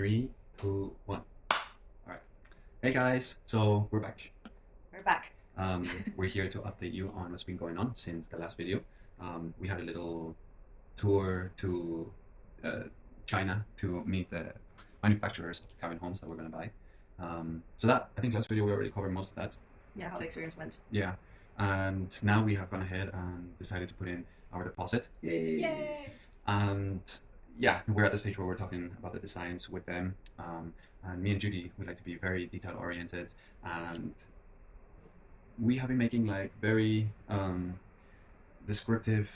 Three, two, one. All right. Hey guys, so we're back. We're back. We're here to update you on what's been going on since the last video. We had a little tour to uh, China to meet the manufacturers of the cabin homes that we're gonna buy. So that I think last video we already covered most of that. Yeah, how the experience went. Yeah, and now we have gone ahead and decided to put in our deposit. Yay! Yay! And yeah, we're at the stage where we're talking about the designs with them. And me and Judy, we like to be very detail oriented, and we have been making like very descriptive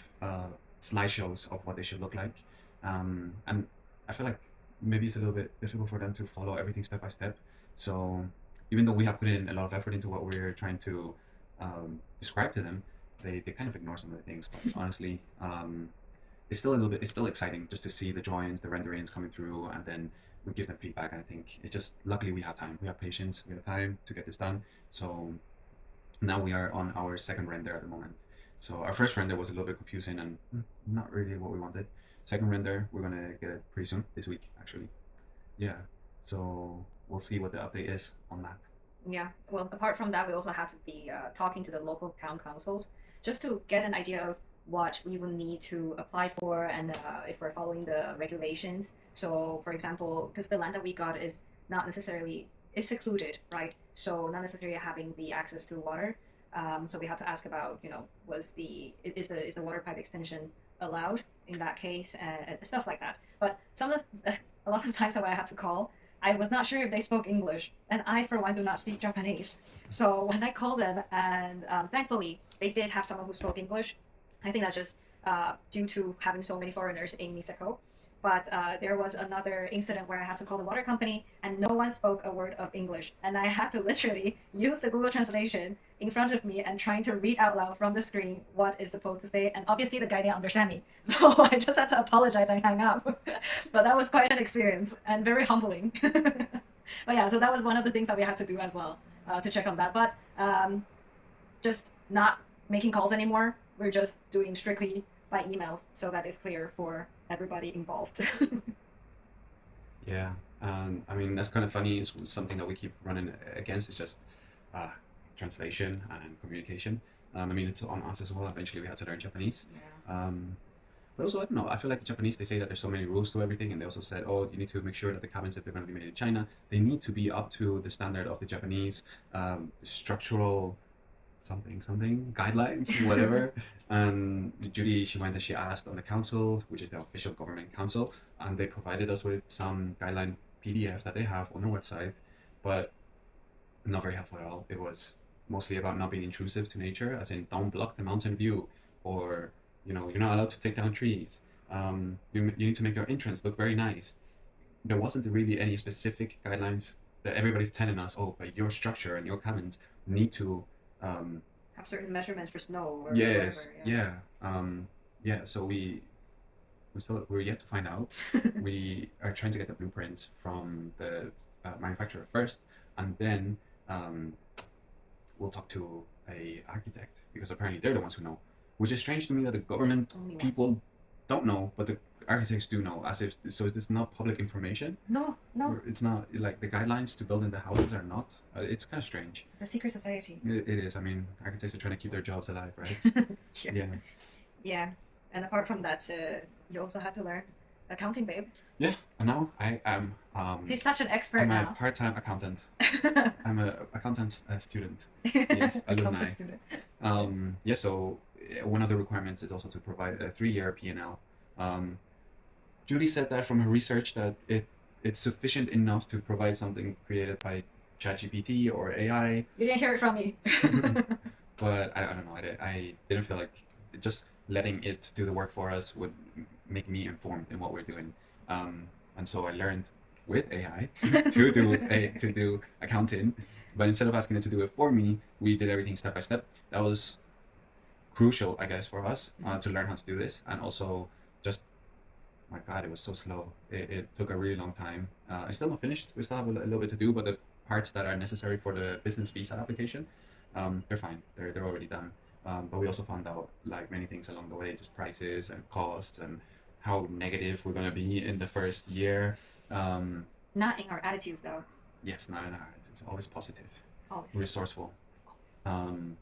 slideshows of what they should look like. And I feel like maybe it's a little bit difficult for them to follow everything step by step. So even though we have put in a lot of effort into what we're trying to describe to them, they kind of ignore some of the things. But honestly, it's still a little bit, it's still exciting just to see the drawings, the renderings coming through, and then we give them feedback. And I think it's just, luckily we have time, we have patience, we have time to get this done. So now we are on our second render at the moment. So our first render was a little bit confusing and not really what we wanted. Second render, we're gonna get it pretty soon, this week actually. Yeah, so we'll see what the update is on that. Yeah, well, apart from that, we also had to be talking to the local town councils just to get an idea of what we will need to apply for and if we're following the regulations. So, for example, because the land that we got is not necessarily is secluded, right? So not necessarily having the access to water. So we have to ask about, is the water pipe extension allowed in that case, and stuff like that. But a lot of times when I had to call, I was not sure if they spoke English, and I, for one, do not speak Japanese. So when I called them, and thankfully they did have someone who spoke English. I think that's just due to having so many foreigners in Niseko. But there was another incident where I had to call the water company, and no one spoke a word of English, and I had to literally use the Google translation in front of me and trying to read out loud from the screen what is supposed to say. And obviously the guy didn't understand me, so I just had to apologize and hang up. But that was quite an experience and very humbling. But yeah, so that was one of the things that we had to do as well, to check on that. But just not making calls anymore. We're just doing strictly by emails, so that is clear for everybody involved. Yeah, I mean that's kind of funny. It's something that we keep running against. It's just uh, translation and communication. I mean it's on us as well. Eventually we had to learn Japanese. Yeah. But also I don't know. I feel like the Japanese, they say that there's so many rules to everything, and they also said, oh, you need to make sure that the cabins, if they're going to be made in China, they need to be up to the standard of the Japanese structural something guidelines, whatever. And Judy, she went and she asked on the council, which is the official government council, and they provided us with some guideline PDF that they have on their website, but not very helpful at all. It was mostly about not being intrusive to nature, as in don't block the mountain view, or you're not allowed to take down trees. You need to make your entrance look very nice. There wasn't really any specific guidelines that everybody's telling us, oh, but your structure and your cabins need to have certain measurements for snow or yes, whatever. yeah. Yeah, so we're yet to find out. We are trying to get the blueprints from the manufacturer first, and then we'll talk to a architect, because apparently they're the ones who know. Which is strange to me that the government Only people don't know, but the architects do know. As if, so is this not public information? No, no, Or it's not like the guidelines to build in the houses are not. It's kind of strange. it's a secret society. It is. I mean, architects are trying to keep their jobs alive, right? Yeah. Yeah. Yeah, and apart from that, you also had to learn accounting, babe. Yeah, and now I am. He's such an expert I'm a now. part-time accountant. I'm a accountant student. Yes, alumni. Accounting student. Yeah. So one of the requirements is also to provide a 3-year P&L. Judy said that from her research that it's sufficient enough to provide something created by ChatGPT or AI. You didn't hear it from me. But I don't know. I didn't feel like just letting it do the work for us would make me informed in what we're doing. And so I learned with AI to do accounting, but instead of asking it to do it for me, we did everything step by step. That was crucial, I guess, for us to learn how to do this, and also just, my God, it was so slow. It took a really long time. It's still not finished. We still have a little bit to do, but the parts that are necessary for the business visa application, they're fine. They're already done. But we also found out like many things along the way, just prices and costs and how negative we're gonna be in the first year. Not in our attitudes though. Yes, not in our heart. It's always positive, Always. resourceful. Um,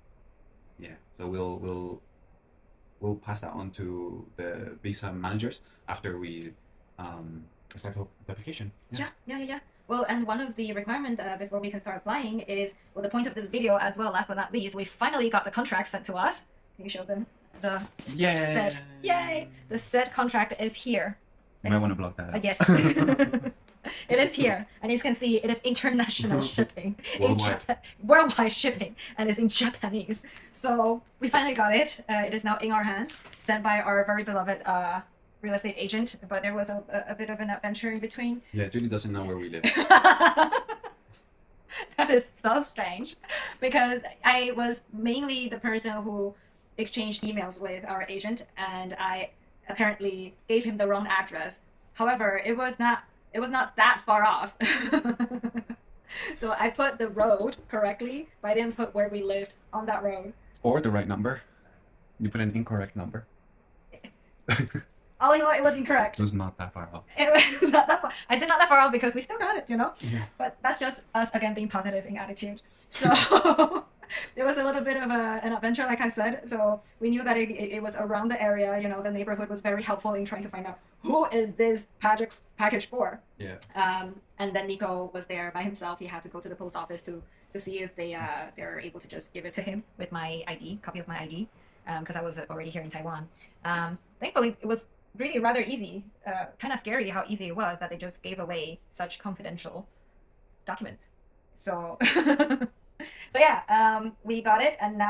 yeah. So we'll pass that on to the visa managers after we start the application. Yeah. Well, and one of the requirements before we can start applying is, well, the point of this video as well, last but not least, we finally got the contract sent to us. Can you show them the said? Yay! The said contract is here. You might want to block that out. Yes. It is here, and as you can see, it is international shipping. Worldwide. Worldwide shipping, and it's in Japanese. So we finally got it. It is now in our hands, sent by our very beloved real estate agent, but there was a bit of an adventure in between. Yeah, Judy doesn't know where we live. That is so strange, because I was mainly the person who exchanged emails with our agent, and I apparently gave him the wrong address. However, it was not that far off. So I put the road correctly, but I didn't put where we lived on that road. Or the right number. You put an incorrect number. All in all, it was incorrect. It was not that far off. It was not that far. I said not that far off because we still got it, Yeah. But that's just us again being positive in attitude. So it was a little bit of an adventure, like I said. So we knew that it was around the area. The neighborhood was very helpful in trying to find out who is this package for. Yeah. And then Nico was there by himself. He had to go to the post office to see if they're able to just give it to him with my ID, copy of my ID, because I was already here in Taiwan. Thankfully, it was really rather easy. Kind of scary how easy it was that they just gave away such confidential document. So, so yeah, we got it, and now